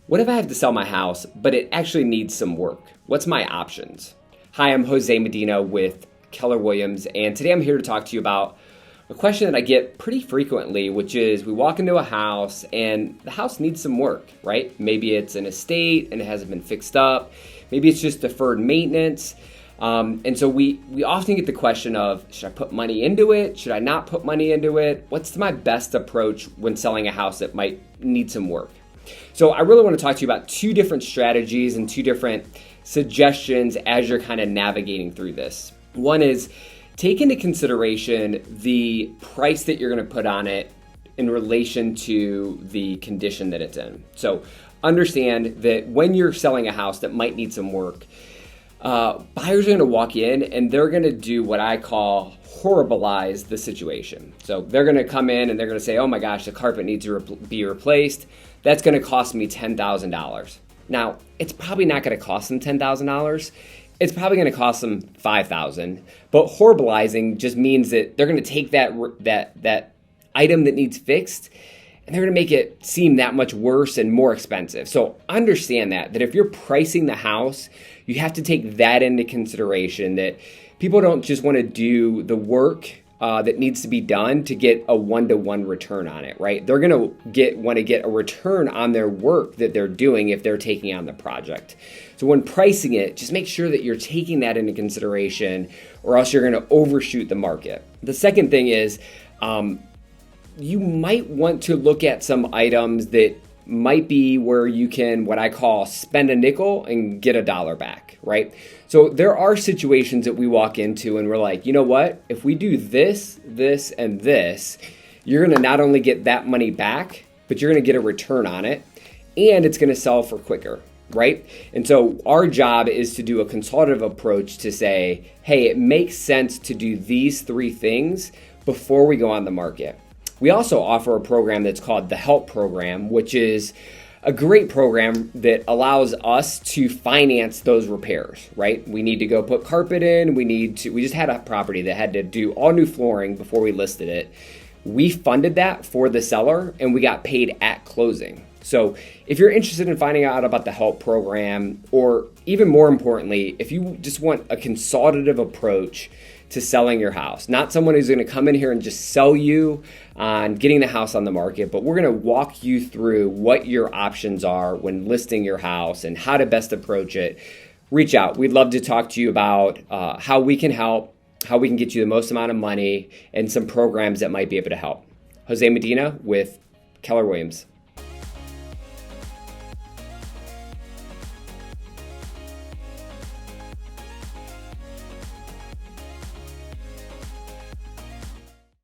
What if I have to sell my house, but it actually needs some work? What's my options? Hi, I'm Jose Medina with Keller Williams, and today I'm here to talk to you about a question that I get pretty frequently, which is we walk into a house and the house needs some work, right? Maybe it's an estate and it hasn't been fixed up. Maybe it's just deferred maintenance. And so we often get the question of, should I put money into it? Should I not put money into it? What's my best approach when selling a house that might need some work? So I really want to talk to you about two different strategies and two different suggestions as you're kind of navigating through this. One is take into consideration the price that you're going to put on it in relation to the condition that it's in. So understand that when you're selling a house that might need some work, buyers are going to walk in and they're going to do what I call horribilize the situation. So they're going to come in and they're going to say, oh my gosh, the carpet needs to be replaced. That's going to cost me $10,000. Now, it's probably not going to cost them $10,000. It's probably going to cost them $5,000. But horribilizing just means that they're going to take that item that needs fixed and they're going to make it seem that much worse and more expensive. So understand that if you're pricing the house, you have to take that into consideration, that people don't just want to do the work that needs to be done to get a one-to-one return on it, right? They're going to want to get a return on their work that they're doing if they're taking on the project. So when pricing it, just make sure that you're taking that into consideration, or else you're going to overshoot the market. The second thing is, you might want to look at some items that might be where you can, what I call, spend a nickel and get a dollar back, right? So there are situations that we walk into and we're like, you know what? If we do this, this, and this, you're going to not only get that money back, but you're going to get a return on it, and it's going to sell for quicker, right? And so our job is to do a consultative approach to say, hey, it makes sense to do these three things before we go on the market. We also offer a program that's called the Help Program, which is a great program that allows us to finance those repairs, right? We need to go put carpet in. We just had a property that had to do all new flooring before we listed it. We funded that for the seller and we got paid at closing. So if you're interested in finding out about the Help Program, or even more importantly, if you just want a consultative approach to selling your house, not someone who's going to come in here and just sell you on getting the house on the market, but we're going to walk you through what your options are when listing your house and how to best approach it, reach out. We'd love to talk to you about how we can help, how we can get you the most amount of money, and some programs that might be able to help. Jose Medina with Keller Williams.